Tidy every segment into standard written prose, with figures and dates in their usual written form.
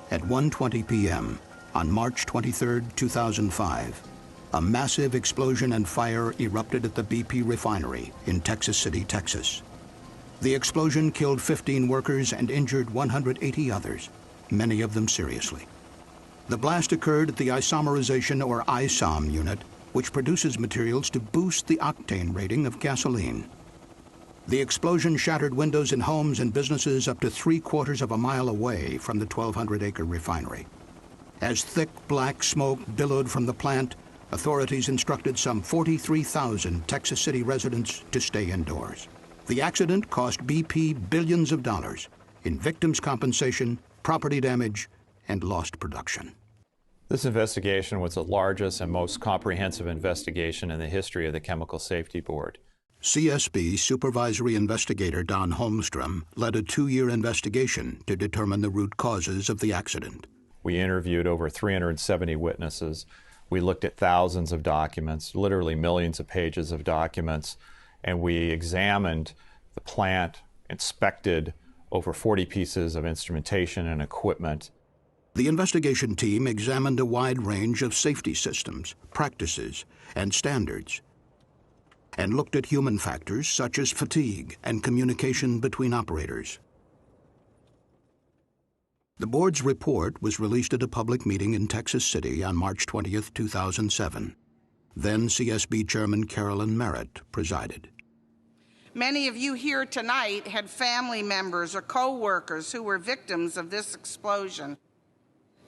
At 1:20 p.m. on March 23, 2005, a massive explosion and fire erupted at the BP refinery in Texas City, Texas. The explosion killed 15 workers and injured 180 others, many of them seriously. The blast occurred at the isomerization or ISOM unit, which produces materials to boost the octane rating of gasoline. The explosion shattered windows in homes and businesses up to 3/4 of a mile away from the 1,200-acre refinery. As thick black smoke billowed from the plant, authorities instructed some 43,000 Texas City residents to stay indoors. The accident cost BP billions of dollars in victims' compensation, property damage, and lost production. This investigation was the largest and most comprehensive investigation in the history of the Chemical Safety Board. CSB supervisory investigator Don Holmstrom led a 2-year investigation to determine the root causes of the accident. We interviewed over 370 witnesses. We looked at thousands of documents, literally millions of pages of documents, and we examined the plant, inspected over 40 pieces of instrumentation and equipment. The investigation team examined a wide range of safety systems, practices, and standards, and looked at human factors such as fatigue and communication between operators. The board's report was released at a public meeting in Texas City on March 20, 2007. Then CSB Chairman Carolyn Merritt presided. Many of you here tonight had family members or co-workers who were victims of this explosion.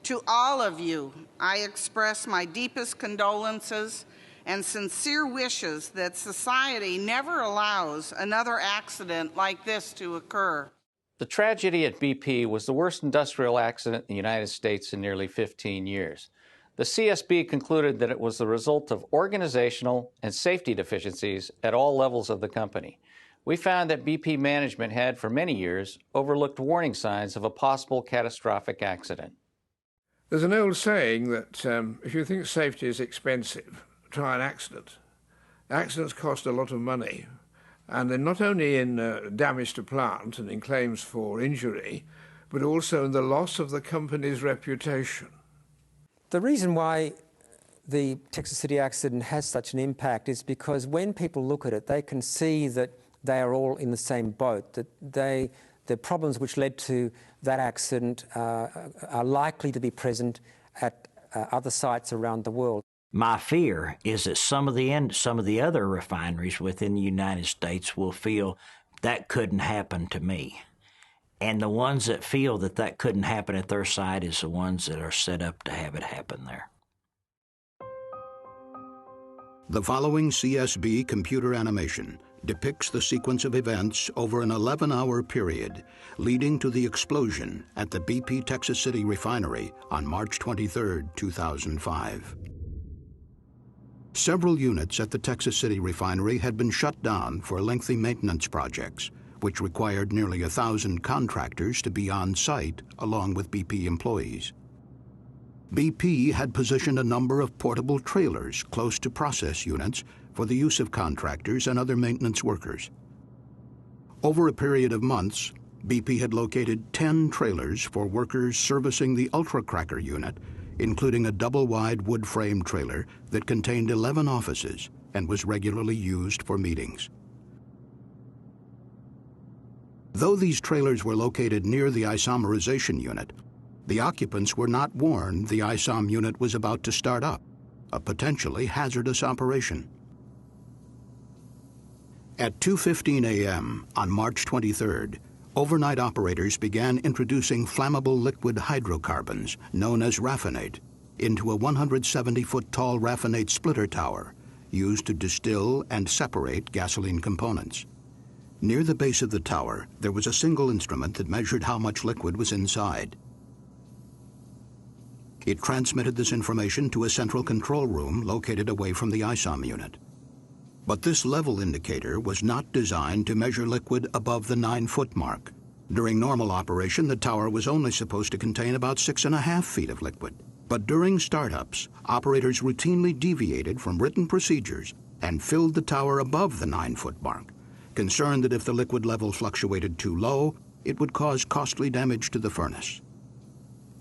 To all of you, I express my deepest condolences and sincere wishes that society never allows another accident like this to occur. The tragedy at BP was the worst industrial accident in the United States in nearly 15 years. The CSB concluded that it was the result of organizational and safety deficiencies at all levels of the company. We found that BP management had, for many years, overlooked warning signs of a possible catastrophic accident. There's an old saying that if you think safety is expensive, try an accident. Accidents cost a lot of money, and they're not only in damage to plant and in claims for injury, but also in the loss of the company's reputation. The reason why the Texas City accident has such an impact is because when people look at it, they can see that they are all in the same boat, that the problems which led to that accident are likely to be present at other sites around the world. My fear is that some of the other refineries within the United States will feel that couldn't happen to me. And the ones that feel that that couldn't happen at their site is the ones that are set up to have it happen there. The following CSB computer animation depicts the sequence of events over an 11-hour period leading to the explosion at the BP Texas City refinery on March 23, 2005. Several units at the Texas City refinery had been shut down for lengthy maintenance projects, which required nearly 1,000 contractors to be on site along with BP employees. BP had positioned a number of portable trailers close to process units for the use of contractors and other maintenance workers. Over a period of months, BP had located 10 trailers for workers servicing the ultra-cracker unit, including a double-wide wood-frame trailer that contained 11 offices and was regularly used for meetings. Though these trailers were located near the isomerization unit, the occupants were not warned the ISOM unit was about to start up, a potentially hazardous operation. At 2:15 a.m. on March 23rd, overnight operators began introducing flammable liquid hydrocarbons, known as raffinate, into a 170-foot tall raffinate splitter tower used to distill and separate gasoline components. Near the base of the tower, there was a single instrument that measured how much liquid was inside. It transmitted this information to a central control room located away from the ISOM unit. But this level indicator was not designed to measure liquid above the 9-foot mark. During normal operation, the tower was only supposed to contain about 6.5 feet of liquid. But during startups, operators routinely deviated from written procedures and filled the tower above the 9-foot mark, concerned that if the liquid level fluctuated too low, it would cause costly damage to the furnace.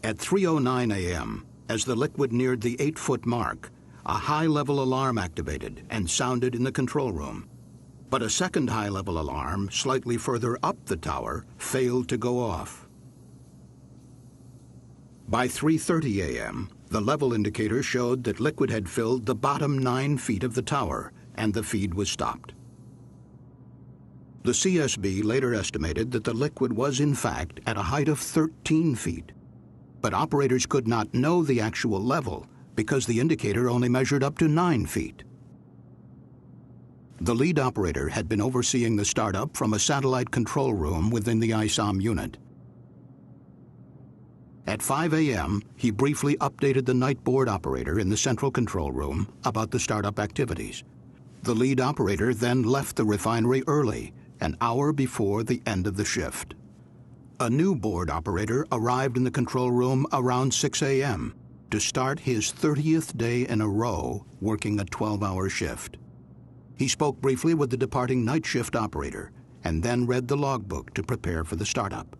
At 3:09 a.m., as the liquid neared the 8-foot mark, a high-level alarm activated and sounded in the control room. But a second high-level alarm, slightly further up the tower, failed to go off. By 3:30 a.m., the level indicator showed that liquid had filled the bottom 9 feet of the tower, and the feed was stopped. The CSB later estimated that the liquid was, in fact, at a height of 13 feet. But operators could not know the actual level because the indicator only measured up to 9 feet. The lead operator had been overseeing the startup from a satellite control room within the ISOM unit. At 5 a.m., he briefly updated the night board operator in the central control room about the startup activities. The lead operator then left the refinery early, an hour before the end of the shift. A new board operator arrived in the control room around 6 a.m. to start his 30th day in a row working a 12-hour shift. He spoke briefly with the departing night shift operator and then read the logbook to prepare for the startup.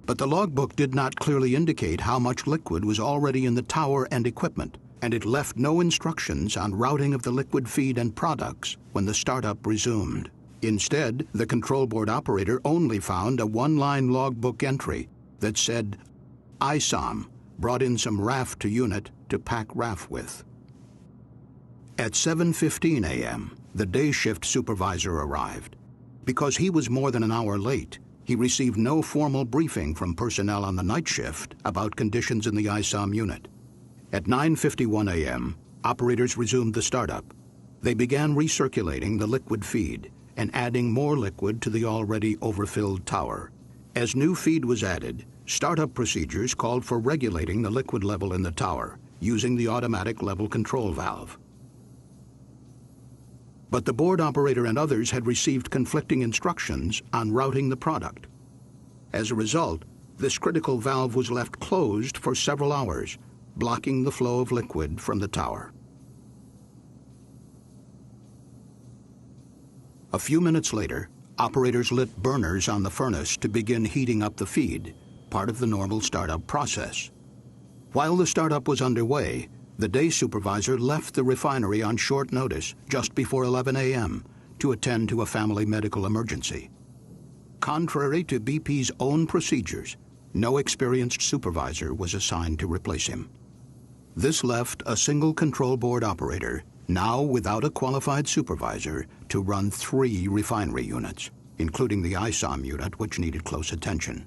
But the logbook did not clearly indicate how much liquid was already in the tower and equipment, and it left no instructions on routing of the liquid feed and products when the startup resumed. Instead, the control board operator only found a one-line logbook entry that said, ISOM brought in some RAF to unit to pack RAF with. At 7:15 a.m., the day shift supervisor arrived. Because he was more than an hour late, he received no formal briefing from personnel on the night shift about conditions in the ISOM unit. At 9:51 a.m., operators resumed the startup. They began recirculating the liquid feed and adding more liquid to the already overfilled tower. As new feed was added, startup procedures called for regulating the liquid level in the tower using the automatic level control valve. But the board operator and others had received conflicting instructions on routing the product. As a result, this critical valve was left closed for several hours, blocking the flow of liquid from the tower. A few minutes later, operators lit burners on the furnace to begin heating up the feed, part of the normal startup process. While the startup was underway, the day supervisor left the refinery on short notice just before 11 a.m. to attend to a family medical emergency. Contrary to BP's own procedures, no experienced supervisor was assigned to replace him. This left a single control board operator, now without a qualified supervisor, to run 3 refinery units, including the ISOM unit, which needed close attention.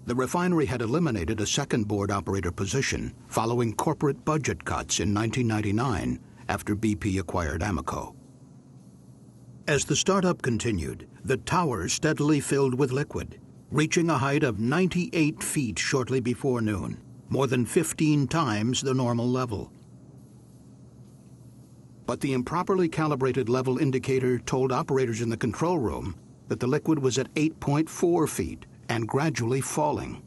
The refinery had eliminated a second board operator position following corporate budget cuts in 1999 after BP acquired Amoco. As the startup continued, the tower steadily filled with liquid, reaching a height of 98 feet shortly before noon, more than 15 times the normal level. But the improperly calibrated level indicator told operators in the control room that the liquid was at 8.4 feet and gradually falling.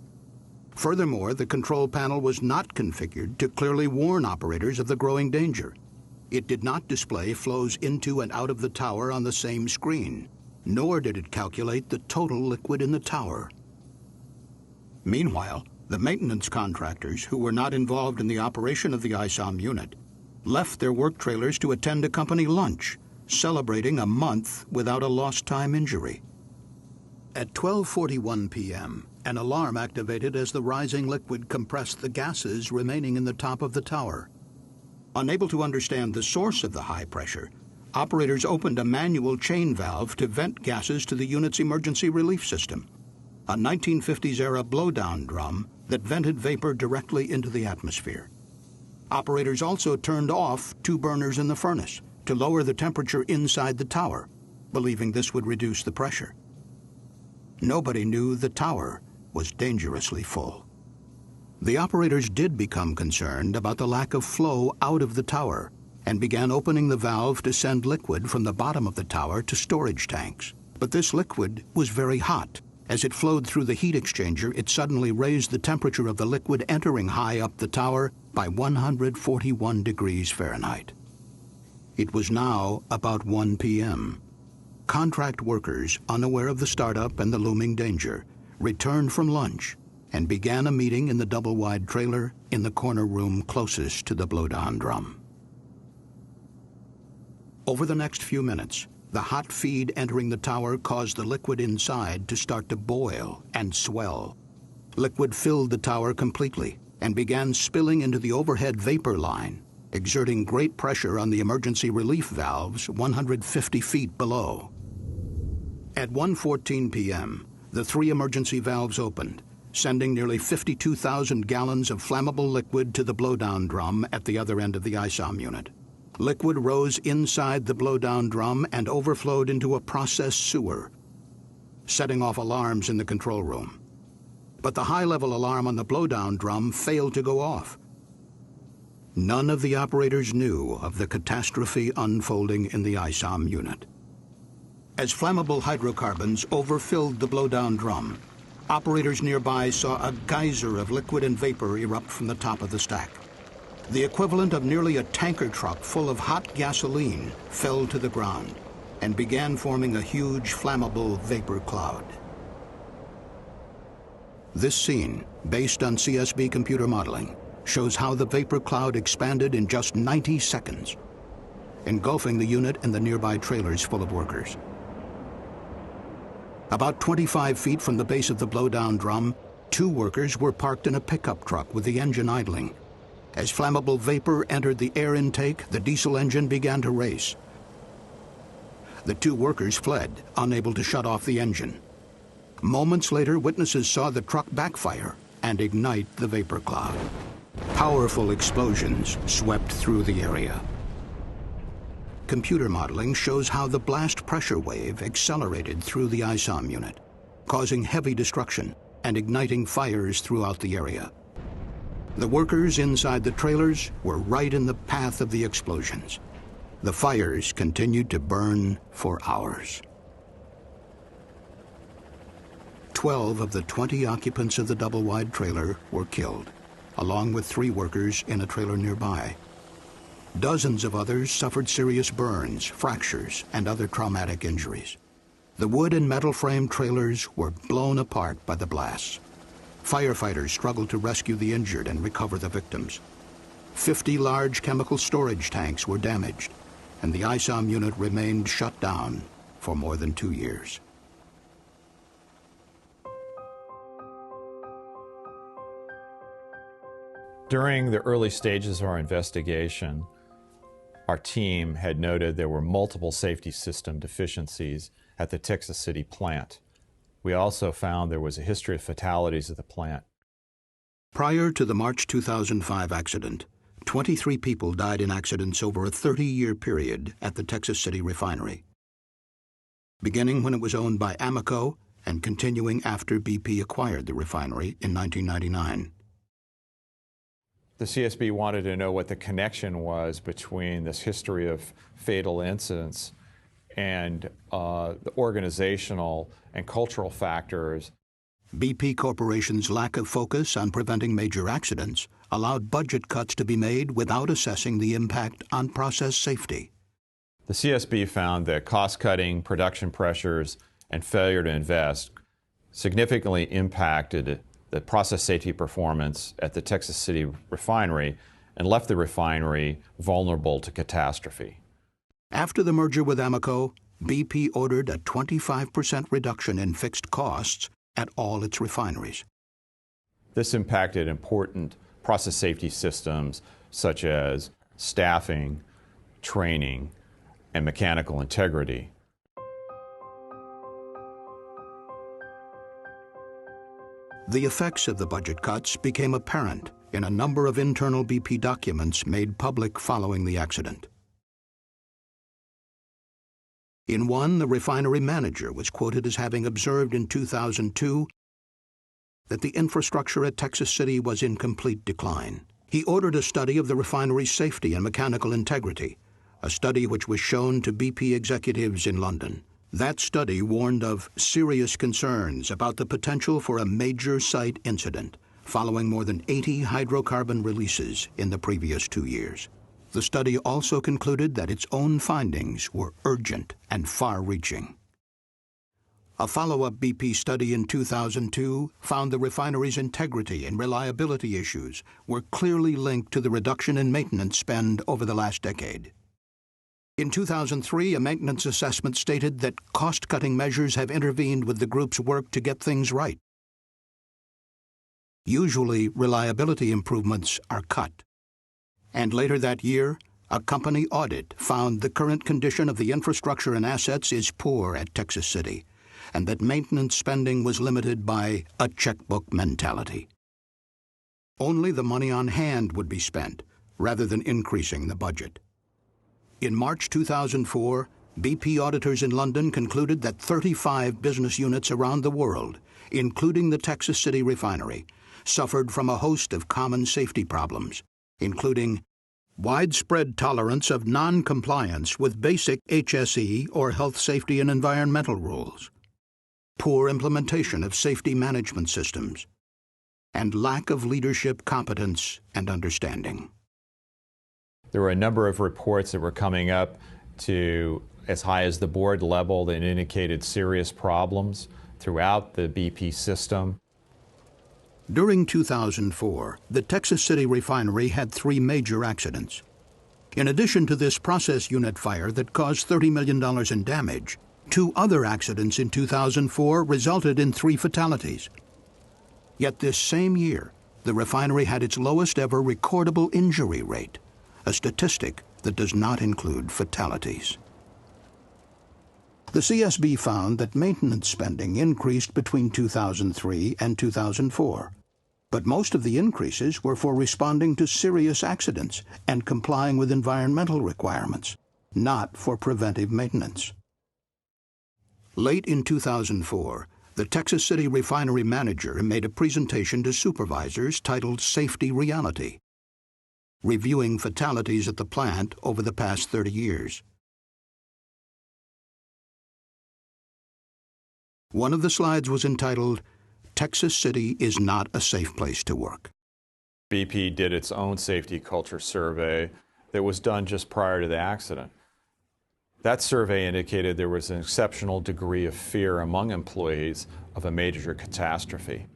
Furthermore, the control panel was not configured to clearly warn operators of the growing danger. It did not display flows into and out of the tower on the same screen, nor did it calculate the total liquid in the tower. Meanwhile, the maintenance contractors, who were not involved in the operation of the ISOM unit, left their work trailers to attend a company lunch, celebrating a month without a lost time injury. At 12:41 p.m., an alarm activated as the rising liquid compressed the gases remaining in the top of the tower. Unable to understand the source of the high pressure, operators opened a manual chain valve to vent gases to the unit's emergency relief system, a 1950s-era blowdown drum that vented vapor directly into the atmosphere. Operators also turned off 2 burners in the furnace to lower the temperature inside the tower, believing this would reduce the pressure. Nobody knew the tower was dangerously full. The operators did become concerned about the lack of flow out of the tower and began opening the valve to send liquid from the bottom of the tower to storage tanks. But this liquid was very hot. As it flowed through the heat exchanger, it suddenly raised the temperature of the liquid entering high up the tower by 141 degrees Fahrenheit. It was now about 1 p.m. Contract workers, unaware of the startup and the looming danger, returned from lunch and began a meeting in the double-wide trailer in the corner room closest to the blowdown drum. Over the next few minutes, the hot feed entering the tower caused the liquid inside to start to boil and swell. Liquid filled the tower completely and began spilling into the overhead vapor line, exerting great pressure on the emergency relief valves 150 feet below. At 1:14 p.m., the 3 emergency valves opened, sending nearly 52,000 gallons of flammable liquid to the blowdown drum at the other end of the ISOM unit. Liquid rose inside the blowdown drum and overflowed into a process sewer, setting off alarms in the control room. But the high-level alarm on the blowdown drum failed to go off. None of the operators knew of the catastrophe unfolding in the ISOM unit. As flammable hydrocarbons overfilled the blowdown drum, operators nearby saw a geyser of liquid and vapor erupt from the top of the stack. The equivalent of nearly a tanker truck full of hot gasoline fell to the ground and began forming a huge flammable vapor cloud. This scene, based on CSB computer modeling, shows how the vapor cloud expanded in just 90 seconds, engulfing the unit and the nearby trailers full of workers. About 25 feet from the base of the blowdown drum, 2 workers were parked in a pickup truck with the engine idling. As flammable vapor entered the air intake, the diesel engine began to race. The 2 workers fled, unable to shut off the engine. Moments later, witnesses saw the truck backfire and ignite the vapor cloud. Powerful explosions swept through the area. Computer modeling shows how the blast pressure wave accelerated through the ISOM unit, causing heavy destruction and igniting fires throughout the area. The workers inside the trailers were right in the path of the explosions. The fires continued to burn for hours. 12 of the 20 occupants of the double-wide trailer were killed, along with 3 workers in a trailer nearby. Dozens of others suffered serious burns, fractures, and other traumatic injuries. The wood and metal frame trailers were blown apart by the blasts. Firefighters struggled to rescue the injured and recover the victims. 50 large chemical storage tanks were damaged, and the ISOM unit remained shut down for more than 2 years. During the early stages of our investigation, our team had noted there were multiple safety system deficiencies at the Texas City plant. We also found there was a history of fatalities at the plant. Prior to the March 2005 accident, 23 people died in accidents over a 30-year period at the Texas City refinery, beginning when it was owned by Amoco and continuing after BP acquired the refinery in 1999. The CSB wanted to know what the connection was between this history of fatal incidents and the organizational and cultural factors. BP Corporation's lack of focus on preventing major accidents allowed budget cuts to be made without assessing the impact on process safety. The CSB found that cost-cutting, production pressures, and failure to invest significantly impacted the process safety performance at the Texas City refinery and left the refinery vulnerable to catastrophe. After the merger with Amoco, BP ordered a 25% reduction in fixed costs at all its refineries. This impacted important process safety systems such as staffing, training, and mechanical integrity. The effects of the budget cuts became apparent in a number of internal BP documents made public following the accident. In one, the refinery manager was quoted as having observed in 2002 that the infrastructure at Texas City was in complete decline. He ordered a study of the refinery's safety and mechanical integrity, a study which was shown to BP executives in London. That study warned of serious concerns about the potential for a major site incident following more than 80 hydrocarbon releases in the previous 2 years. The study also concluded that its own findings were urgent and far-reaching. A follow-up BP study in 2002 found the refinery's integrity and reliability issues were clearly linked to the reduction in maintenance spend over the last decade. In 2003, a maintenance assessment stated that cost-cutting measures have intervened with the group's work to get things right. Usually, reliability improvements are cut. And later that year, a company audit found the current condition of the infrastructure and assets is poor at Texas City, and that maintenance spending was limited by a checkbook mentality. Only the money on hand would be spent, rather than increasing the budget. In March 2004, BP auditors in London concluded that 35 business units around the world, including the Texas City refinery, suffered from a host of common safety problems, including widespread tolerance of non-compliance with basic HSE or health, safety, and environmental rules, poor implementation of safety management systems, and lack of leadership competence and understanding. There were a number of reports that were coming up to as high as the board level that indicated serious problems throughout the BP system. During 2004, the Texas City refinery had 3 major accidents. In addition to this process unit fire that caused $30 million in damage, 2 other accidents in 2004 resulted in 3 fatalities. Yet this same year, the refinery had its lowest ever recordable injury rate, a statistic that does not include fatalities. The CSB found that maintenance spending increased between 2003 and 2004. But most of the increases were for responding to serious accidents and complying with environmental requirements, not for preventive maintenance. Late in 2004, the Texas City refinery manager made a presentation to supervisors titled Safety Reality, reviewing fatalities at the plant over the past 30 years. One of the slides was entitled, "Texas City is not a safe place to work." BP did its own safety culture survey that was done just prior to the accident. That survey indicated there was an exceptional degree of fear among employees of a major catastrophe.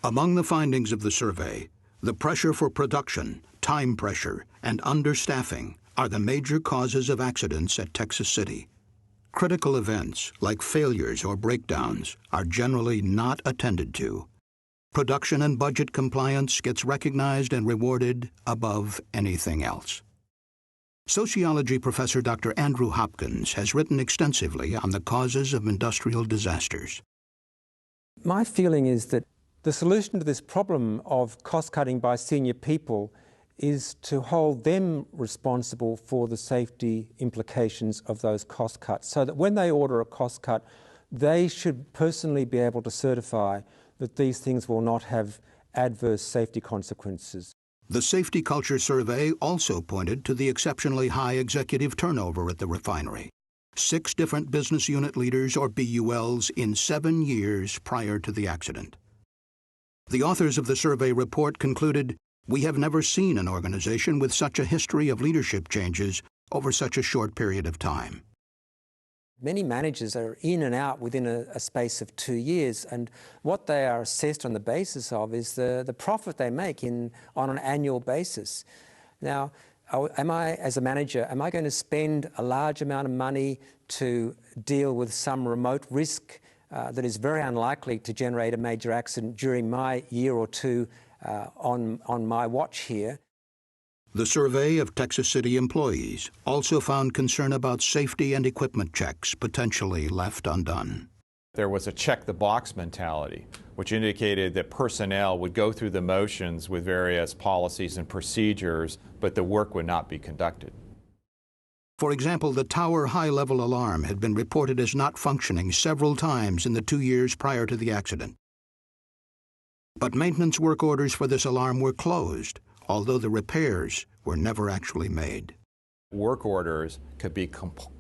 Among the findings of the survey, the pressure for production, time pressure, and understaffing are the major causes of accidents at Texas City. Critical events, like failures or breakdowns, are generally not attended to. Production and budget compliance gets recognized and rewarded above anything else. Sociology professor Dr. Andrew Hopkins has written extensively on the causes of industrial disasters. My feeling is that the solution to this problem of cost-cutting by senior people is to hold them responsible for the safety implications of those cost cuts, so that when they order a cost cut, they should personally be able to certify that these things will not have adverse safety consequences. The Safety Culture Survey also pointed to the exceptionally high executive turnover at the refinery. 6 different business unit leaders, or BULs, in 7 years prior to the accident. The authors of the survey report concluded, "We have never seen an organization with such a history of leadership changes over such a short period of time." Many managers are in and out within a space of 2 years, and what they are assessed on the basis of is the profit they make on an annual basis. Now, am I, as a manager, am I going to spend a large amount of money to deal with some remote risk that is very unlikely to generate a major accident during my year or two on my watch here? The survey of Texas City employees also found concern about safety and equipment checks potentially left undone. There was a check-the-box mentality, which indicated that personnel would go through the motions with various policies and procedures, but the work would not be conducted. For example, the tower high-level alarm had been reported as not functioning several times in the 2 years prior to the accident. But maintenance work orders for this alarm were closed, although the repairs were never actually made. Work orders could be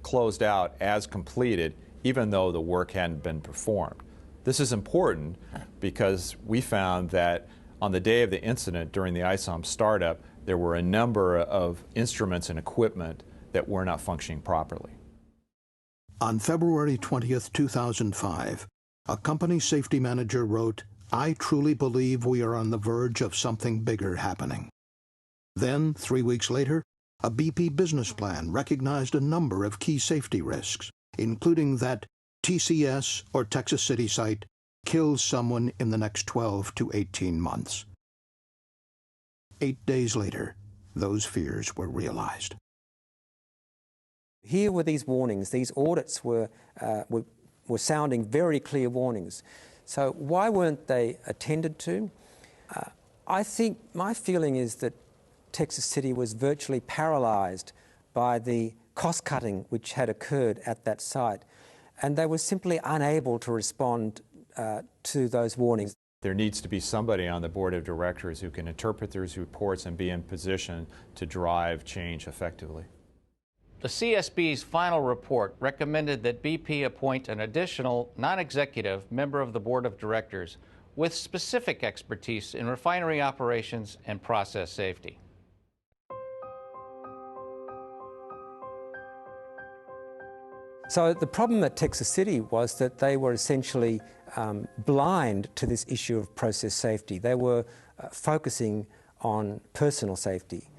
closed out as completed, even though the work hadn't been performed. This is important because we found that on the day of the incident during the ISOM startup, there were a number of instruments and equipment that were not functioning properly. On February 20th, 2005, a company safety manager wrote, "I truly believe we are on the verge of something bigger happening." Then, 3 weeks later, a BP business plan recognized a number of key safety risks, including that TCS, or Texas City site, kills someone in the next 12 to 18 months. 8 days later, those fears were realized. Here were these warnings. These audits were sounding very clear warnings. So why weren't they attended to? I think my feeling is that Texas City was virtually paralysed by the cost-cutting which had occurred at that site, and they were simply unable to respond to those warnings. There needs to be somebody on the board of directors who can interpret those reports and be in position to drive change effectively. The CSB's final report recommended that BP appoint an additional non-executive member of the board of directors with specific expertise in refinery operations and process safety. So the problem at Texas City was that they were essentially blind to this issue of process safety. They were focusing on personal safety.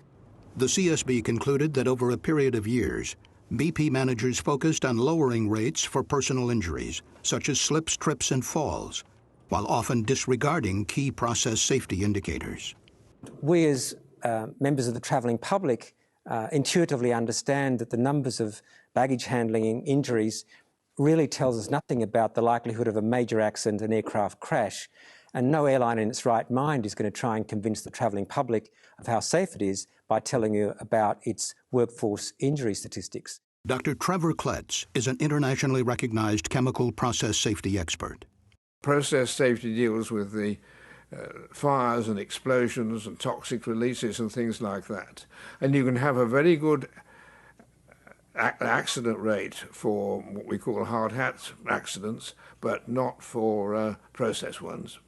The CSB concluded that over a period of years, BP managers focused on lowering rates for personal injuries, such as slips, trips, and falls, while often disregarding key process safety indicators. We as members of the travelling public intuitively understand that the numbers of baggage handling injuries really tells us nothing about the likelihood of a major accident, an aircraft crash, and no airline in its right mind is going to try and convince the travelling public of how safe it is by telling you about its workforce injury statistics. Dr. Trevor Kletz is an internationally recognized chemical process safety expert. Process safety deals with the fires and explosions and toxic releases and things like that. And you can have a very good accident rate for what we call hard hat accidents, but not for process ones.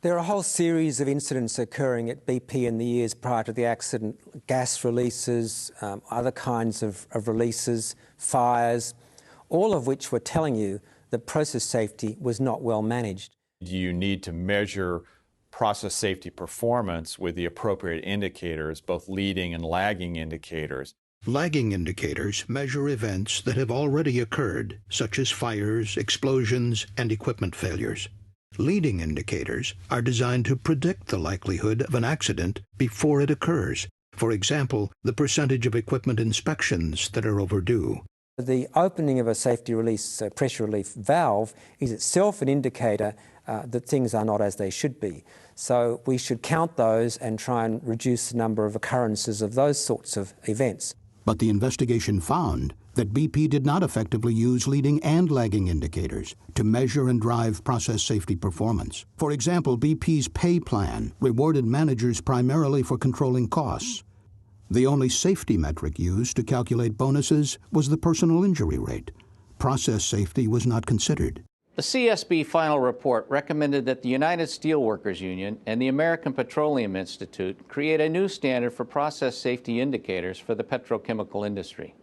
There are a whole series of incidents occurring at BP in the years prior to the accident: gas releases, other kinds of releases, fires, all of which were telling you that process safety was not well managed. You need to measure process safety performance with the appropriate indicators, both leading and lagging indicators. Lagging indicators measure events that have already occurred, such as fires, explosions, and equipment failures. Leading indicators are designed to predict the likelihood of an accident before it occurs. For example, the percentage of equipment inspections that are overdue. The opening of a safety release pressure relief valve is itself an indicator that things are not as they should be. So we should count those and try and reduce the number of occurrences of those sorts of events. But the investigation found that BP did not effectively use leading and lagging indicators to measure and drive process safety performance. For example, BP's pay plan rewarded managers primarily for controlling costs. The only safety metric used to calculate bonuses was the personal injury rate. Process safety was not considered. The CSB final report recommended that the United Steelworkers Union and the American Petroleum Institute create a new standard for process safety indicators for the petrochemical industry.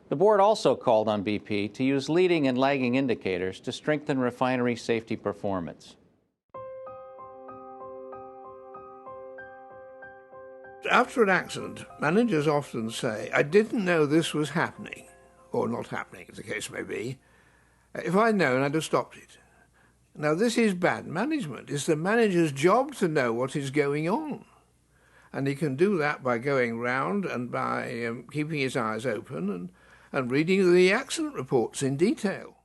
The board also called on BP to use leading and lagging indicators to strengthen refinery safety performance. After an accident, managers often say, "I didn't know this was happening," or not happening, as the case may be. "If I'd known, I'd have stopped it." Now, this is bad management. It's the manager's job to know what is going on. And he can do that by going round and by keeping his eyes open and reading the accident reports in detail.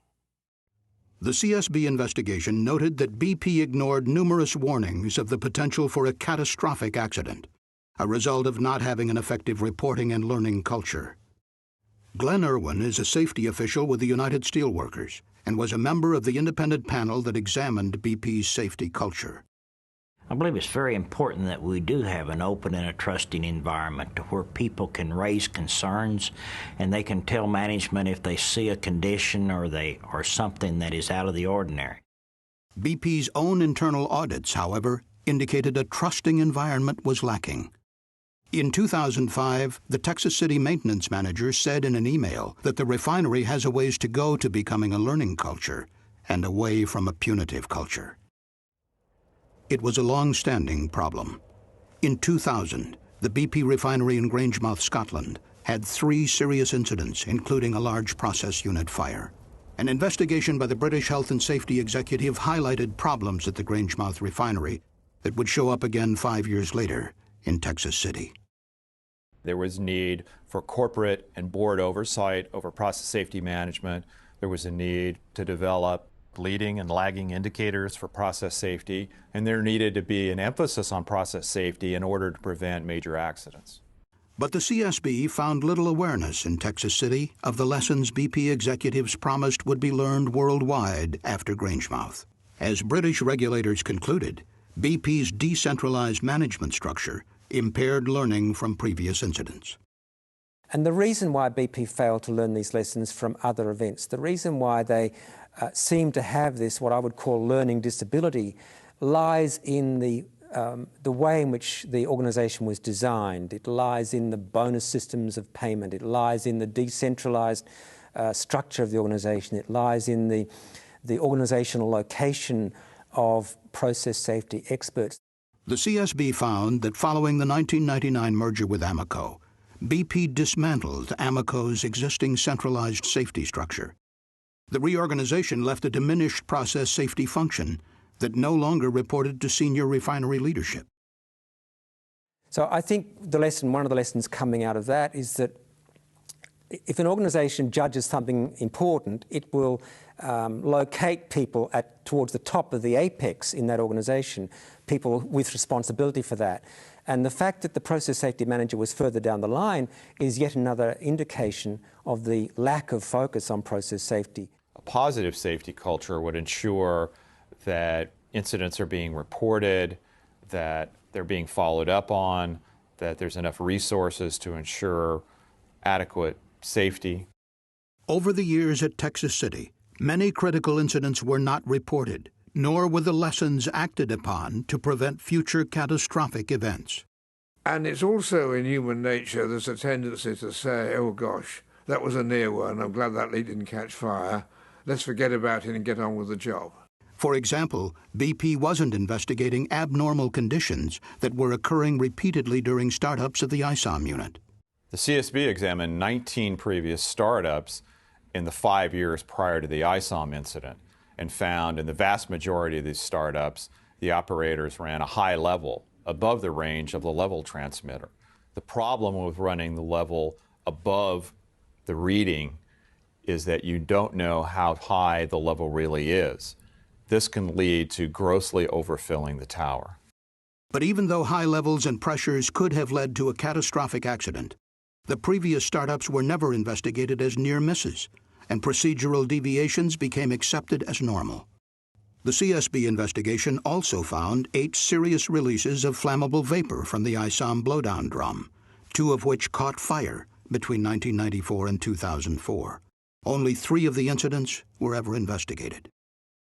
The CSB investigation noted that BP ignored numerous warnings of the potential for a catastrophic accident, a result of not having an effective reporting and learning culture. Glenn Irwin is a safety official with the United Steelworkers and was a member of the independent panel that examined BP's safety culture. I believe it's very important that we do have an open and a trusting environment to where people can raise concerns and they can tell management if they see a condition or something that is out of the ordinary. BP's own internal audits, however, indicated a trusting environment was lacking. In 2005, the Texas City maintenance manager said in an email that the refinery has a ways to go to becoming a learning culture and away from a punitive culture. It was a long-standing problem. In 2000, the BP refinery in Grangemouth, Scotland, had 3 serious incidents, including a large process unit fire. An investigation by the British Health and Safety Executive highlighted problems at the Grangemouth refinery that would show up again 5 years later in Texas City. There was need for corporate and board oversight over process safety management. There was a need to develop leading and lagging indicators for process safety, and there needed to be an emphasis on process safety in order to prevent major accidents. But the CSB found little awareness in Texas City of the lessons BP executives promised would be learned worldwide after Grangemouth. As British regulators concluded, BP's decentralized management structure impaired learning from previous incidents. And the reason why BP failed to learn these lessons from other events, the reason why they seem to have this, what I would call learning disability, lies in the way in which the organisation was designed. It lies in the bonus systems of payment. It lies in the decentralised structure of the organisation. It lies in the organisational location of process safety experts. The CSB found that following the 1999 merger with Amoco, BP dismantled Amoco's existing centralised safety structure. The reorganization left a diminished process safety function that no longer reported to senior refinery leadership. So I think one of the lessons coming out of that is that if an organisation judges something important, it will locate people towards the top of the apex in that organisation, people with responsibility for that. And the fact that the process safety manager was further down the line is yet another indication of the lack of focus on process safety. A positive safety culture would ensure that incidents are being reported, that they're being followed up on, that there's enough resources to ensure adequate safety. Over the years at Texas City, many critical incidents were not reported, nor were the lessons acted upon to prevent future catastrophic events. And it's also in human nature, there's a tendency to say, oh gosh, that was a near one, I'm glad that leak didn't catch fire. Let's forget about it and get on with the job. For example, BP wasn't investigating abnormal conditions that were occurring repeatedly during startups of the ISOM unit. The CSB examined 19 previous startups in the 5 years prior to the ISOM incident and found in the vast majority of these startups, the operators ran a high level above the range of the level transmitter. The problem with running the level above the reading is that you don't know how high the level really is. This can lead to grossly overfilling the tower. But even though high levels and pressures could have led to a catastrophic accident, the previous startups were never investigated as near misses, and procedural deviations became accepted as normal. The CSB investigation also found 8 serious releases of flammable vapor from the ISOM blowdown drum, 2 of which caught fire between 1994 and 2004. Only 3 of the incidents were ever investigated.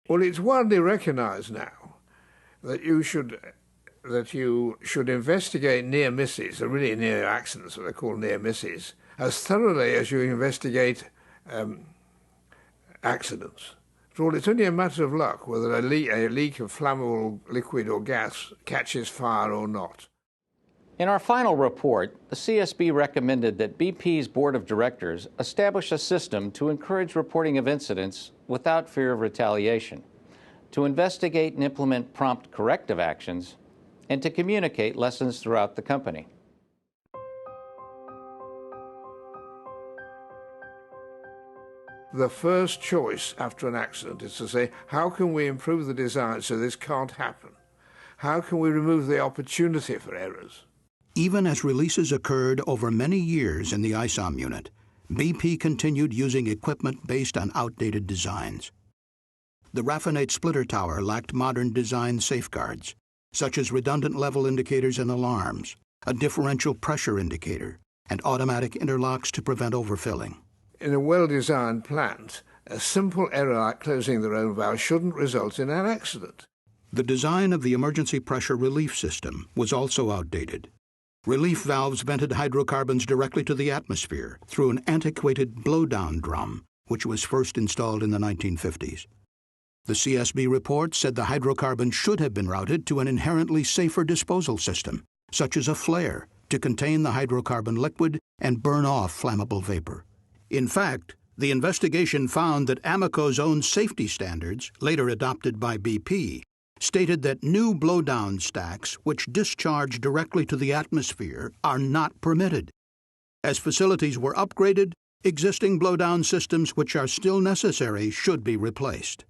Well, it's widely recognised now that you should investigate near misses, or really near accidents, what they call near misses, as thoroughly as you investigate accidents. After all, it's only a matter of luck whether a leak of flammable liquid or gas catches fire or not. In our final report, the CSB recommended that BP's Board of Directors establish a system to encourage reporting of incidents without fear of retaliation, to investigate and implement prompt corrective actions, and to communicate lessons throughout the company. The first choice after an accident is to say, how can we improve the design so this can't happen? How can we remove the opportunity for errors? Even as releases occurred over many years in the ISOM unit, BP continued using equipment based on outdated designs. The raffinate splitter tower lacked modern design safeguards, such as redundant level indicators and alarms, a differential pressure indicator, and automatic interlocks to prevent overfilling. In a well-designed plant, a simple error like closing the own valve shouldn't result in an accident. The design of the emergency pressure relief system was also outdated. Relief valves vented hydrocarbons directly to the atmosphere through an antiquated blowdown drum, which was first installed in the 1950s. The CSB report said the hydrocarbons should have been routed to an inherently safer disposal system, such as a flare, to contain the hydrocarbon liquid and burn off flammable vapor. In fact, the investigation found that Amoco's own safety standards, later adopted by BP, stated that new blowdown stacks which discharge directly to the atmosphere are not permitted. As facilities were upgraded, existing blowdown systems which are still necessary should be replaced.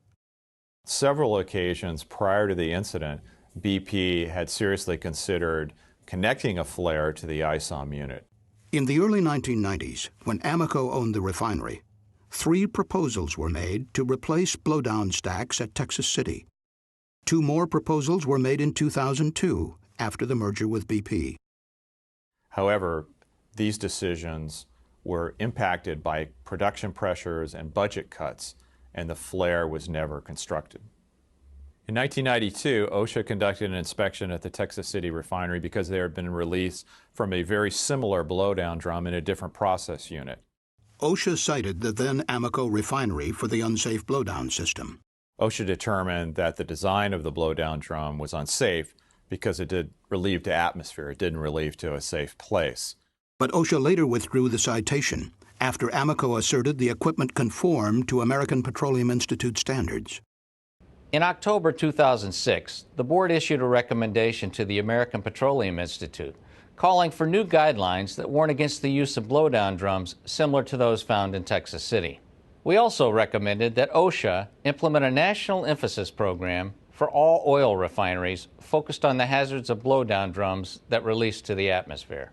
Several occasions prior to the incident, BP had seriously considered connecting a flare to the ISOM unit. In the early 1990s, when Amoco owned the refinery, 3 proposals were made to replace blowdown stacks at Texas City. 2 more proposals were made in 2002 after the merger with BP. However, these decisions were impacted by production pressures and budget cuts, and the flare was never constructed. In 1992, OSHA conducted an inspection at the Texas City refinery because there had been release from a very similar blowdown drum in a different process unit. OSHA cited the then Amoco refinery for the unsafe blowdown system. OSHA determined that the design of the blowdown drum was unsafe because it did relieve to atmosphere. It didn't relieve to a safe place. But OSHA later withdrew the citation after Amoco asserted the equipment conformed to American Petroleum Institute standards. In October 2006, the board issued a recommendation to the American Petroleum Institute calling for new guidelines that warn against the use of blowdown drums similar to those found in Texas City. We also recommended that OSHA implement a national emphasis program for all oil refineries focused on the hazards of blowdown drums that release to the atmosphere.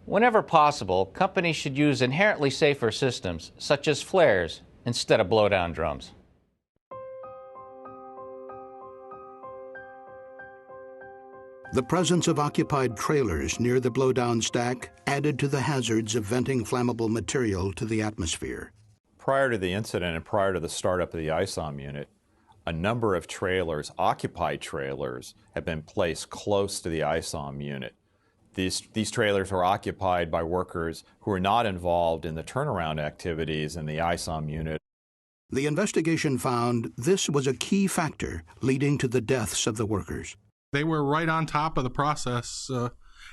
Whenever possible, companies should use inherently safer systems, such as flares, instead of blowdown drums. The presence of occupied trailers near the blowdown stack added to the hazards of venting flammable material to the atmosphere. Prior to the incident and prior to the startup of the ISOM unit, a number of trailers, occupied trailers, have been placed close to the ISOM unit. These trailers were occupied by workers who were not involved in the turnaround activities in the ISOM unit. The investigation found this was a key factor leading to the deaths of the workers. They were right on top of the process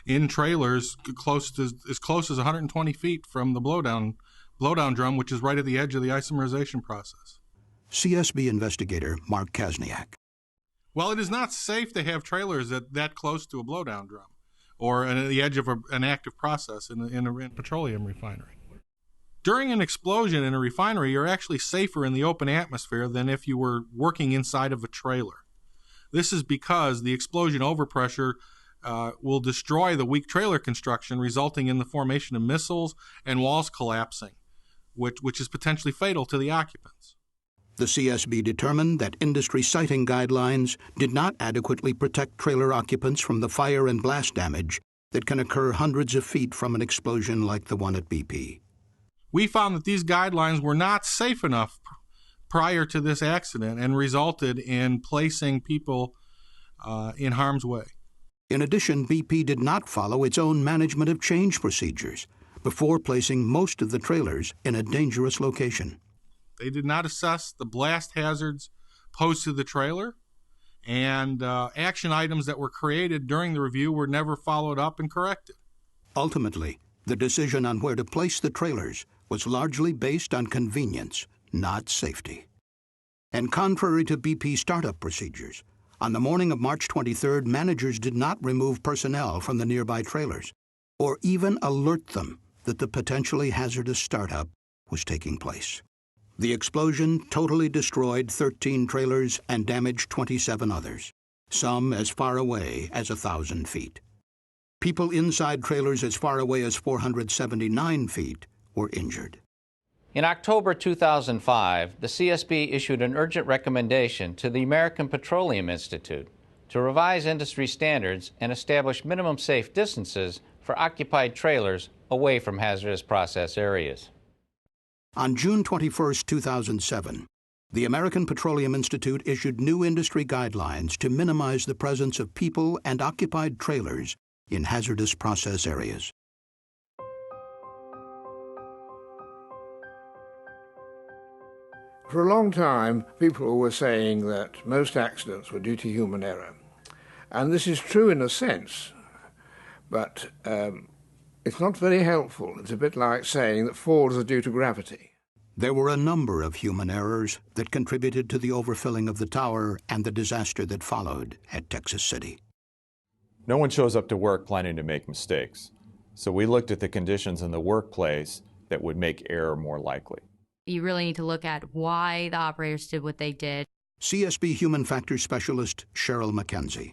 in trailers as close as 120 feet from the blowdown drum, which is right at the edge of the isomerization process. CSB investigator Mark Kasniak. Well, it is not safe to have trailers that close to a blowdown drum or at the edge of an active process in a petroleum refinery. During an explosion in a refinery, you're actually safer in the open atmosphere than if you were working inside of a trailer. This is because the explosion overpressure will destroy the weak trailer construction, resulting in the formation of missiles and walls collapsing, which is potentially fatal to the occupants. The CSB determined that industry siting guidelines did not adequately protect trailer occupants from the fire and blast damage that can occur hundreds of feet from an explosion like the one at BP. We found that these guidelines were not safe enough prior to this accident and resulted in placing people in harm's way. In addition, BP did not follow its own management of change procedures before placing most of the trailers in a dangerous location. They did not assess the blast hazards posed to the trailer, and action items that were created during the review were never followed up and corrected. Ultimately, the decision on where to place the trailers was largely based on convenience, not safety. And contrary to BP startup procedures, on the morning of March 23rd, managers did not remove personnel from the nearby trailers or even alert them that the potentially hazardous startup was taking place. The explosion totally destroyed 13 trailers and damaged 27 others, some as far away as 1,000 feet. People inside trailers as far away as 479 feet were injured. In October 2005, the CSB issued an urgent recommendation to the American Petroleum Institute to revise industry standards and establish minimum safe distances for occupied trailers away from hazardous process areas. On June 21, 2007, the American Petroleum Institute issued new industry guidelines to minimize the presence of people and occupied trailers in hazardous process areas. For a long time, people were saying that most accidents were due to human error. And this is true in a sense, but it's not very helpful. It's a bit like saying that falls are due to gravity. There were a number of human errors that contributed to the overfilling of the tower and the disaster that followed at Texas City. No one shows up to work planning to make mistakes. So we looked at the conditions in the workplace that would make error more likely. You really need to look at why the operators did what they did. CSB Human Factors Specialist Cheryl McKenzie.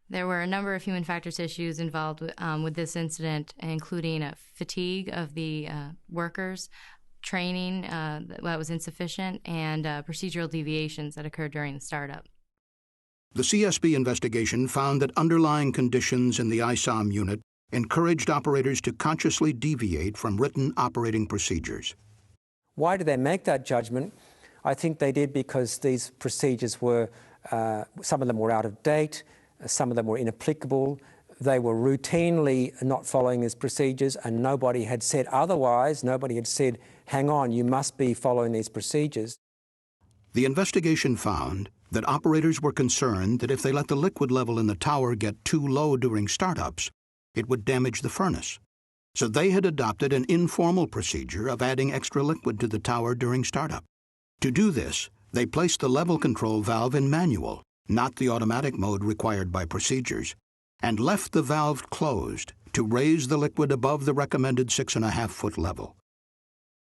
There were a number of human factors issues involved with this incident, including fatigue of the workers, training that was insufficient, and procedural deviations that occurred during the startup. The CSB investigation found that underlying conditions in the ISOM unit encouraged operators to consciously deviate from written operating procedures. Why did they make that judgment? I think they did because these procedures were, some of them were out of date, some of them were inapplicable. They were routinely not following these procedures, and nobody had said otherwise. Nobody had said, hang on, you must be following these procedures. The investigation found that operators were concerned that if they let the liquid level in the tower get too low during startups, it would damage the furnace. So they had adopted an informal procedure of adding extra liquid to the tower during startup. To do this, they placed the level control valve in manual, not the automatic mode required by procedures, and left the valve closed to raise the liquid above the recommended 6.5-foot level.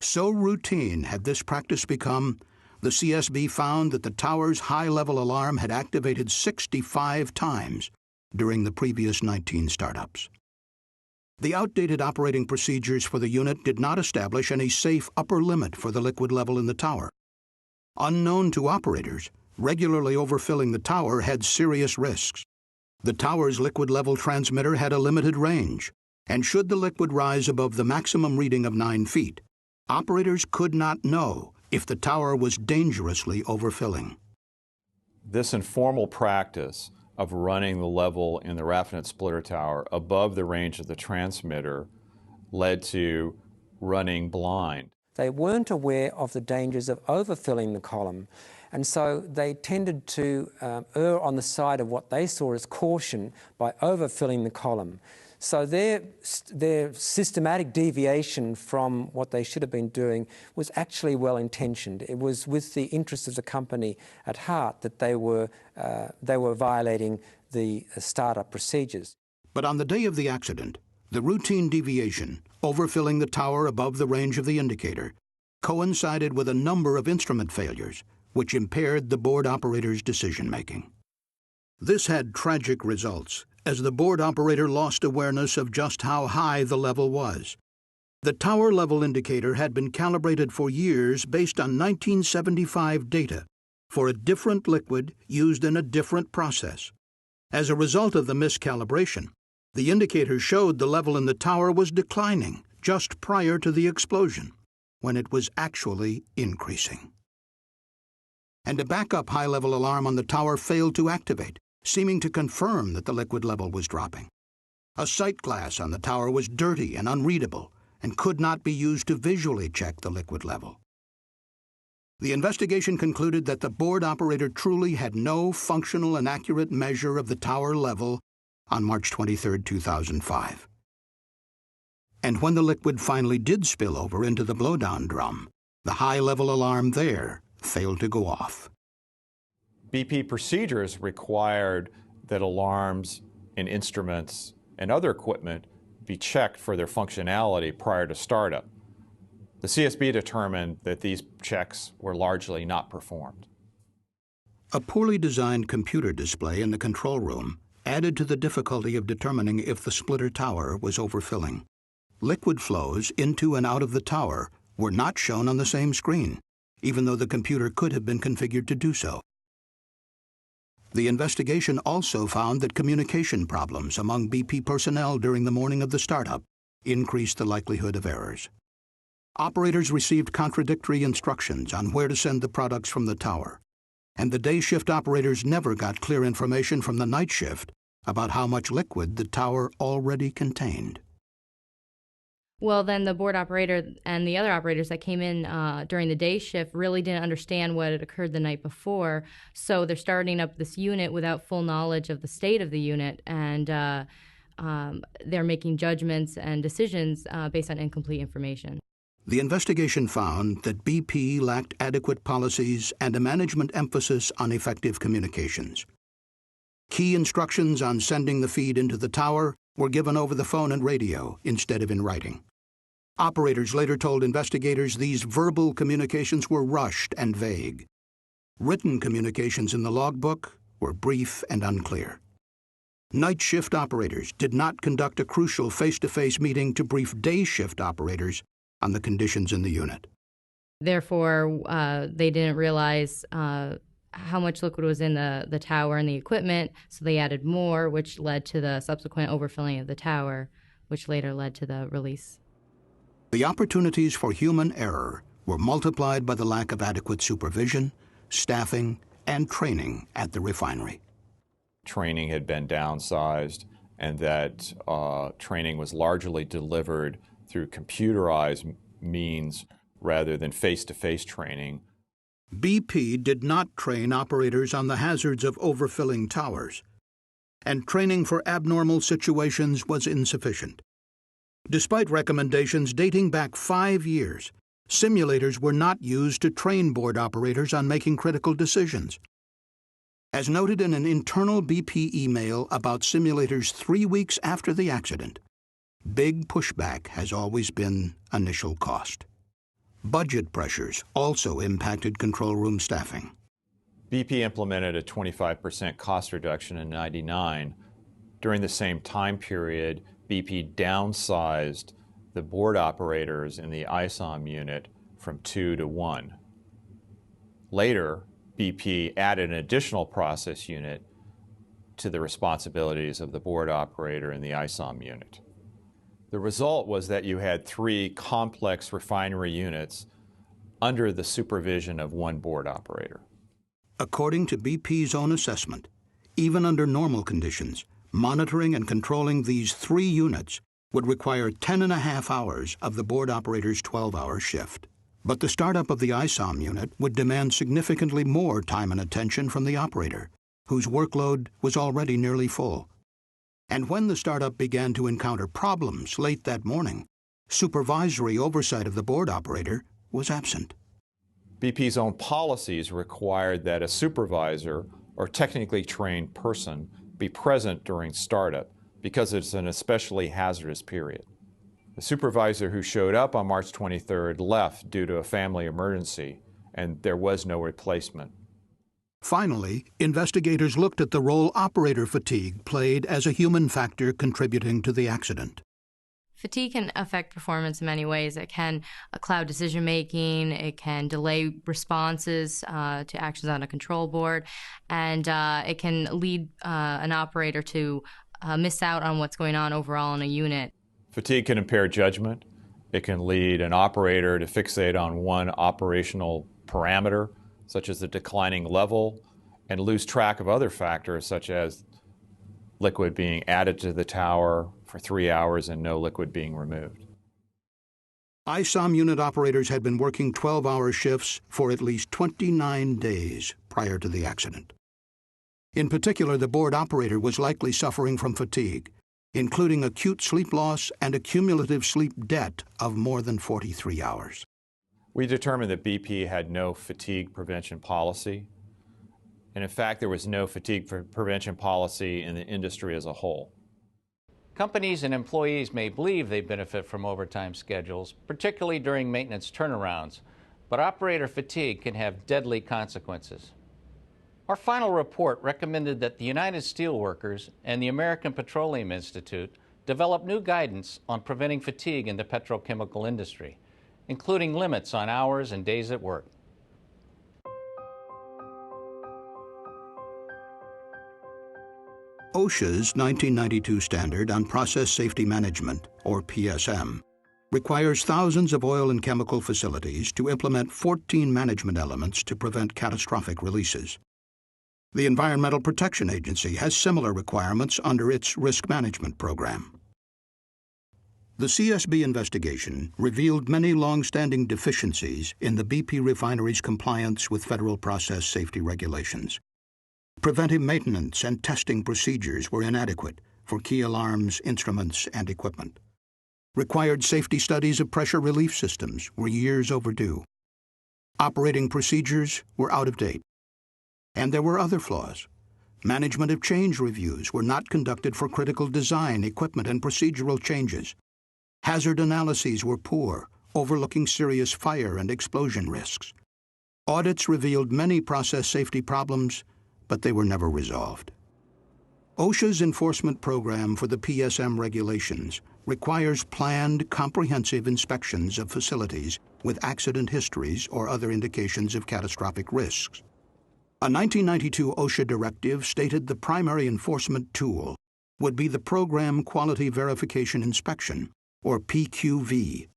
So routine had this practice become, the CSB found that the tower's high-level alarm had activated 65 times during the previous 19 startups. The outdated operating procedures for the unit did not establish any safe upper limit for the liquid level in the tower. Unknown to operators, regularly overfilling the tower had serious risks. The tower's liquid level transmitter had a limited range, and should the liquid rise above the maximum reading of 9 feet, operators could not know if the tower was dangerously overfilling. This informal practice of running the level in the raffinate splitter tower above the range of the transmitter led to running blind. They weren't aware of the dangers of overfilling the column, and so they tended to err on the side of what they saw as caution by overfilling the column. So their systematic deviation from what they should have been doing was actually well-intentioned. It was with the interests of the company at heart that they were violating the startup procedures. But on the day of the accident, the routine deviation, overfilling the tower above the range of the indicator, coincided with a number of instrument failures, which impaired the board operator's decision-making. This had tragic results, as the board operator lost awareness of just how high the level was. The tower level indicator had been calibrated for years based on 1975 data for a different liquid used in a different process. As a result of the miscalibration, the indicator showed the level in the tower was declining just prior to the explosion, when it was actually increasing. And a backup high-level alarm on the tower failed to activate, seeming to confirm that the liquid level was dropping. A sight glass on the tower was dirty and unreadable and could not be used to visually check the liquid level. The investigation concluded that the board operator truly had no functional and accurate measure of the tower level on March 23, 2005. And when the liquid finally did spill over into the blowdown drum, the high-level alarm there failed to go off. BP procedures required that alarms and instruments and other equipment be checked for their functionality prior to startup. The CSB determined that these checks were largely not performed. A poorly designed computer display in the control room added to the difficulty of determining if the splitter tower was overfilling. Liquid flows into and out of the tower were not shown on the same screen, even though the computer could have been configured to do so. The investigation also found that communication problems among BP personnel during the morning of the startup increased the likelihood of errors. Operators received contradictory instructions on where to send the products from the tower, and the day shift operators never got clear information from the night shift about how much liquid the tower already contained. Well, then the board operator and the other operators that came in during the day shift really didn't understand what had occurred the night before. So they're starting up this unit without full knowledge of the state of the unit, and they're making judgments and decisions based on incomplete information. The investigation found that BP lacked adequate policies and a management emphasis on effective communications. Key instructions on sending the feed into the tower were given over the phone and radio instead of in writing. Operators later told investigators these verbal communications were rushed and vague. Written communications in the logbook were brief and unclear. Night shift operators did not conduct a crucial face-to-face meeting to brief day shift operators on the conditions in the unit. Therefore, they didn't realize how much liquid was in the tower and the equipment, so they added more, which led to the subsequent overfilling of the tower, which later led to the release. The opportunities for human error were multiplied by the lack of adequate supervision, staffing, and training at the refinery. Training had been downsized, and that training was largely delivered through computerized means rather than face-to-face training. BP did not train operators on the hazards of overfilling towers, and training for abnormal situations was insufficient. Despite recommendations dating back 5 years, simulators were not used to train board operators on making critical decisions. As noted in an internal BP email about simulators 3 weeks after the accident, big pushback has always been initial cost. Budget pressures also impacted control room staffing. BP implemented a 25% cost reduction in '99. During the same time period, BP downsized the board operators in the ISOM unit from 2 to 1. Later, BP added an additional process unit to the responsibilities of the board operator in the ISOM unit. The result was that you had 3 complex refinery units under the supervision of one board operator. According to BP's own assessment, even under normal conditions, monitoring and controlling these 3 units would require 10.5 hours of the board operator's 12-hour shift. But the startup of the ISOM unit would demand significantly more time and attention from the operator, whose workload was already nearly full. And when the startup began to encounter problems late that morning, supervisory oversight of the board operator was absent. BP's own policies required that a supervisor or technically trained person be present during startup because it's an especially hazardous period. The supervisor who showed up on March 23rd left due to a family emergency, and there was no replacement. Finally, investigators looked at the role operator fatigue played as a human factor contributing to the accident. Fatigue can affect performance in many ways. It can cloud decision-making, it can delay responses to actions on a control board, and it can lead an operator to miss out on what's going on overall in a unit. Fatigue can impair judgment. It can lead an operator to fixate on one operational parameter, such as the declining level, and lose track of other factors, such as liquid being added to the tower for 3 hours and no liquid being removed. ISOM unit operators had been working 12-hour shifts for at least 29 days prior to the accident. In particular, the board operator was likely suffering from fatigue, including acute sleep loss and a cumulative sleep debt of more than 43 hours. We determined that BP had no fatigue prevention policy, and in fact, there was no fatigue prevention policy in the industry as a whole. Companies and employees may believe they benefit from overtime schedules, particularly during maintenance turnarounds, but operator fatigue can have deadly consequences. Our final report recommended that the United Steelworkers and the American Petroleum Institute develop new guidance on preventing fatigue in the petrochemical industry, including limits on hours and days at work. OSHA's 1992 Standard on Process Safety Management, or PSM, requires thousands of oil and chemical facilities to implement 14 management elements to prevent catastrophic releases. The Environmental Protection Agency has similar requirements under its risk management program. The CSB investigation revealed many long-standing deficiencies in the BP refinery's compliance with federal process safety regulations. Preventive maintenance and testing procedures were inadequate for key alarms, instruments, and equipment. Required safety studies of pressure relief systems were years overdue. Operating procedures were out of date. And there were other flaws. Management of change reviews were not conducted for critical design, equipment, and procedural changes. Hazard analyses were poor, overlooking serious fire and explosion risks. Audits revealed many process safety problems, but they were never resolved. OSHA's enforcement program for the PSM regulations requires planned, comprehensive inspections of facilities with accident histories or other indications of catastrophic risks. A 1992 OSHA directive stated the primary enforcement tool would be the Program Quality Verification Inspection, or PQV,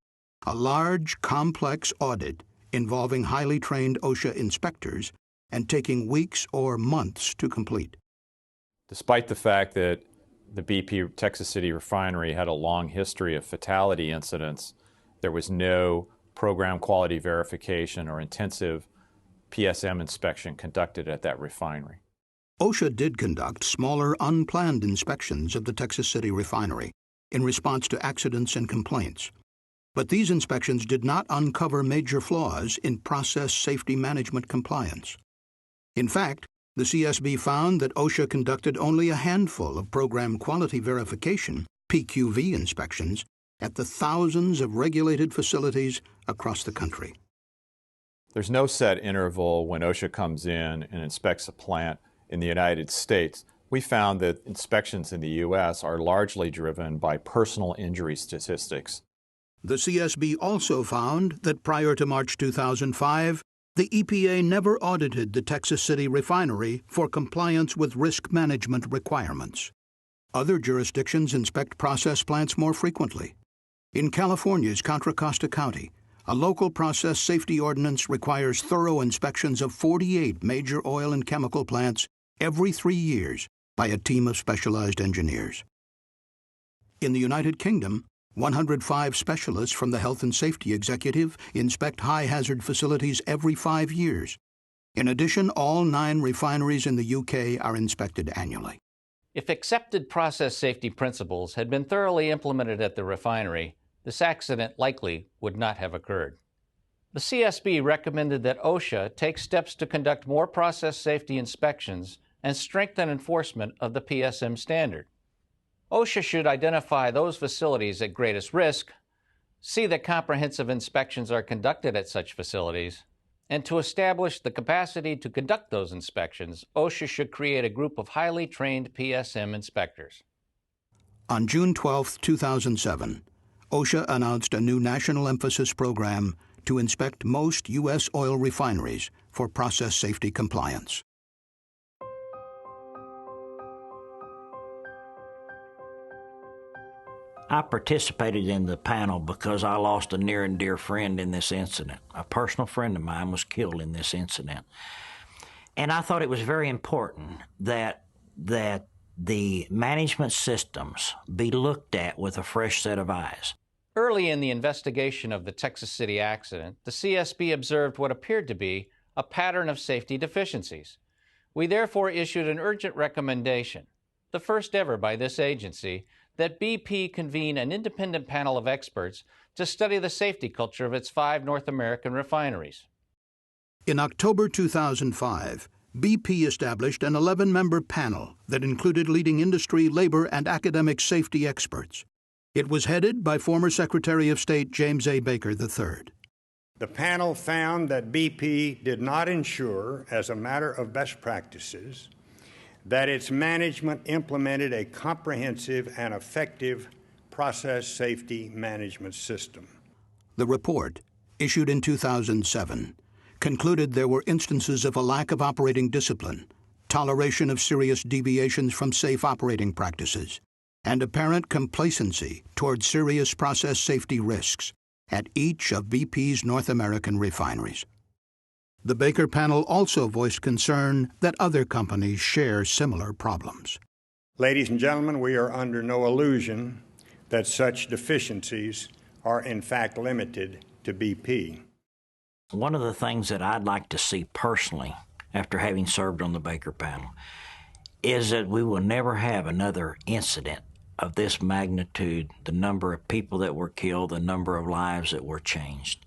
a large, complex audit involving highly trained OSHA inspectors and taking weeks or months to complete. Despite the fact that the BP Texas City refinery had a long history of fatality incidents, there was no program quality verification or intensive PSM inspection conducted at that refinery. OSHA did conduct smaller, unplanned inspections of the Texas City refinery in response to accidents and complaints. But these inspections did not uncover major flaws in process safety management compliance. In fact, the CSB found that OSHA conducted only a handful of program quality verification, PQV inspections, at the thousands of regulated facilities across the country. There's no set interval when OSHA comes in and inspects a plant in the United States. We found that inspections in the U.S. are largely driven by personal injury statistics. The CSB also found that prior to March 2005, the EPA never audited the Texas City refinery for compliance with risk management requirements. Other jurisdictions inspect process plants more frequently. In California's Contra Costa County, a local process safety ordinance requires thorough inspections of 48 major oil and chemical plants every 3 years by a team of specialized engineers. In the United Kingdom, 105 specialists from the Health and Safety Executive inspect high-hazard facilities every 5 years. In addition, all 9 refineries in the UK are inspected annually. If accepted process safety principles had been thoroughly implemented at the refinery, this accident likely would not have occurred. The CSB recommended that OSHA take steps to conduct more process safety inspections and strengthen enforcement of the PSM standard. OSHA should identify those facilities at greatest risk, see that comprehensive inspections are conducted at such facilities, and to establish the capacity to conduct those inspections, OSHA should create a group of highly trained PSM inspectors. On June 12, 2007, OSHA announced a new national emphasis program to inspect most U.S. oil refineries for process safety compliance. I participated in the panel because I lost a near and dear friend in this incident. A personal friend of mine was killed in this incident. And I thought it was very important that the management systems be looked at with a fresh set of eyes. Early in the investigation of the Texas City accident, the CSB observed what appeared to be a pattern of safety deficiencies. We therefore issued an urgent recommendation, the first ever by this agency, that BP convene an independent panel of experts to study the safety culture of its 5 North American refineries. In October 2005, BP established an 11-member panel that included leading industry, labor, and academic safety experts. It was headed by former Secretary of State James A. Baker III. The panel found that BP did not ensure, as a matter of best practices, that its management implemented a comprehensive and effective process safety management system. The report, issued in 2007, concluded there were instances of a lack of operating discipline, toleration of serious deviations from safe operating practices, and apparent complacency toward serious process safety risks at each of BP's North American refineries. The Baker panel also voiced concern that other companies share similar problems. Ladies and gentlemen, we are under no illusion that such deficiencies are in fact limited to BP. One of the things that I'd like to see personally, after having served on the Baker panel, is that we will never have another incident of this magnitude, the number of people that were killed, the number of lives that were changed.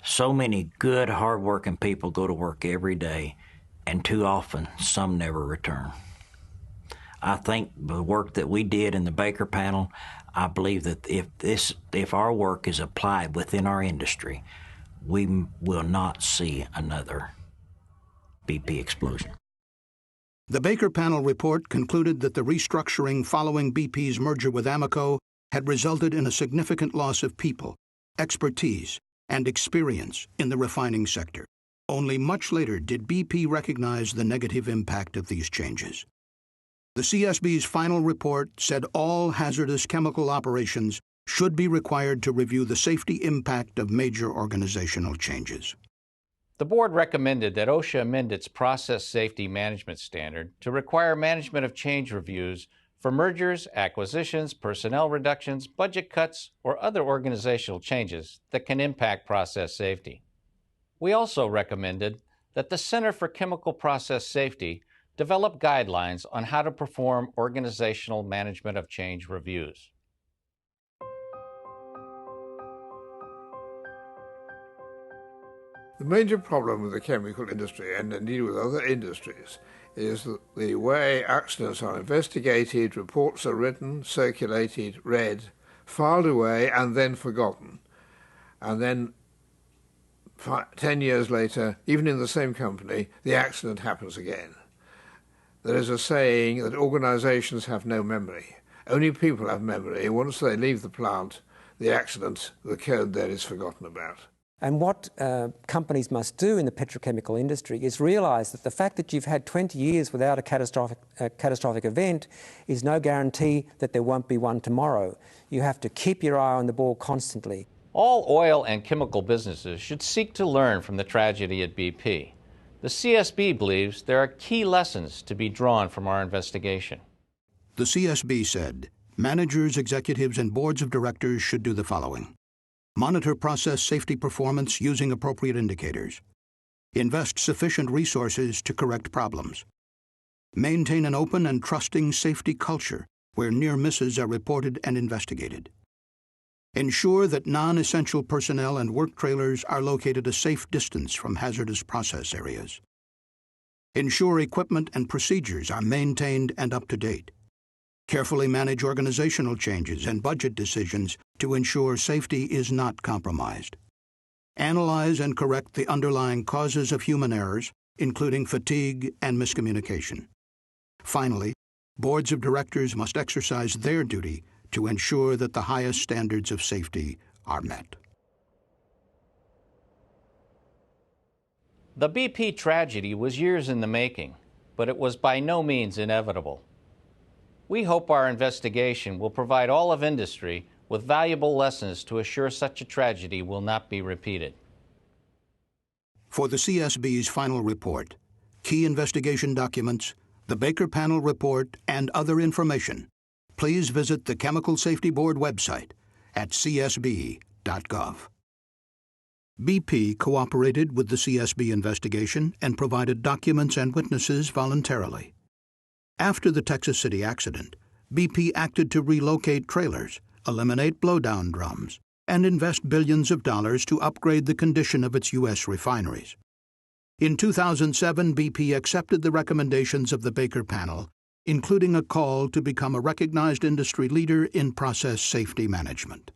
So many good, hard-working people go to work every day, and too often, some never return. I think the work that we did in the Baker panel, I believe that if our work is applied within our industry, we will not see another BP explosion. The Baker panel report concluded that the restructuring following BP's merger with Amoco had resulted in a significant loss of people, expertise, and experience in the refining sector. Only much later did BP recognize the negative impact of these changes. The CSB's final report said all hazardous chemical operations should be required to review the safety impact of major organizational changes. The board recommended that OSHA amend its process safety management standard to require management of change reviews for mergers, acquisitions, personnel reductions, budget cuts, or other organizational changes that can impact process safety. We also recommended that the Center for Chemical Process Safety develop guidelines on how to perform organizational management of change reviews. The major problem with the chemical industry, and indeed with other industries, is that the way accidents are investigated, reports are written, circulated, read, filed away, and then forgotten. And then 10 years later, even in the same company, the accident happens again. There is a saying that organizations have no memory. Only people have memory. Once they leave the plant, the accident that occurred there is forgotten about. And what companies must do in the petrochemical industry is realise that the fact that you've had 20 years without a catastrophic event is no guarantee that there won't be one tomorrow. You have to keep your eye on the ball constantly. All oil and chemical businesses should seek to learn from the tragedy at BP. The CSB believes there are key lessons to be drawn from our investigation. The CSB said managers, executives, and boards of directors should do the following: monitor process safety performance using appropriate indicators, invest sufficient resources to correct problems, maintain an open and trusting safety culture where near misses are reported and investigated, ensure that non-essential personnel and work trailers are located a safe distance from hazardous process areas, ensure equipment and procedures are maintained and up to date, carefully manage organizational changes and budget decisions to ensure safety is not compromised. Analyze and correct the underlying causes of human errors, including fatigue and miscommunication. Finally, boards of directors must exercise their duty to ensure that the highest standards of safety are met. The BP tragedy was years in the making, but it was by no means inevitable. We hope our investigation will provide all of industry with valuable lessons to assure such a tragedy will not be repeated. For the CSB's final report, key investigation documents, the Baker Panel report, and other information, please visit the Chemical Safety Board website at csb.gov. BP cooperated with the CSB investigation and provided documents and witnesses voluntarily. After the Texas City accident, BP acted to relocate trailers, eliminate blowdown drums, and invest billions of dollars to upgrade the condition of its U.S. refineries. In 2007, BP accepted the recommendations of the Baker Panel, including a call to become a recognized industry leader in process safety management.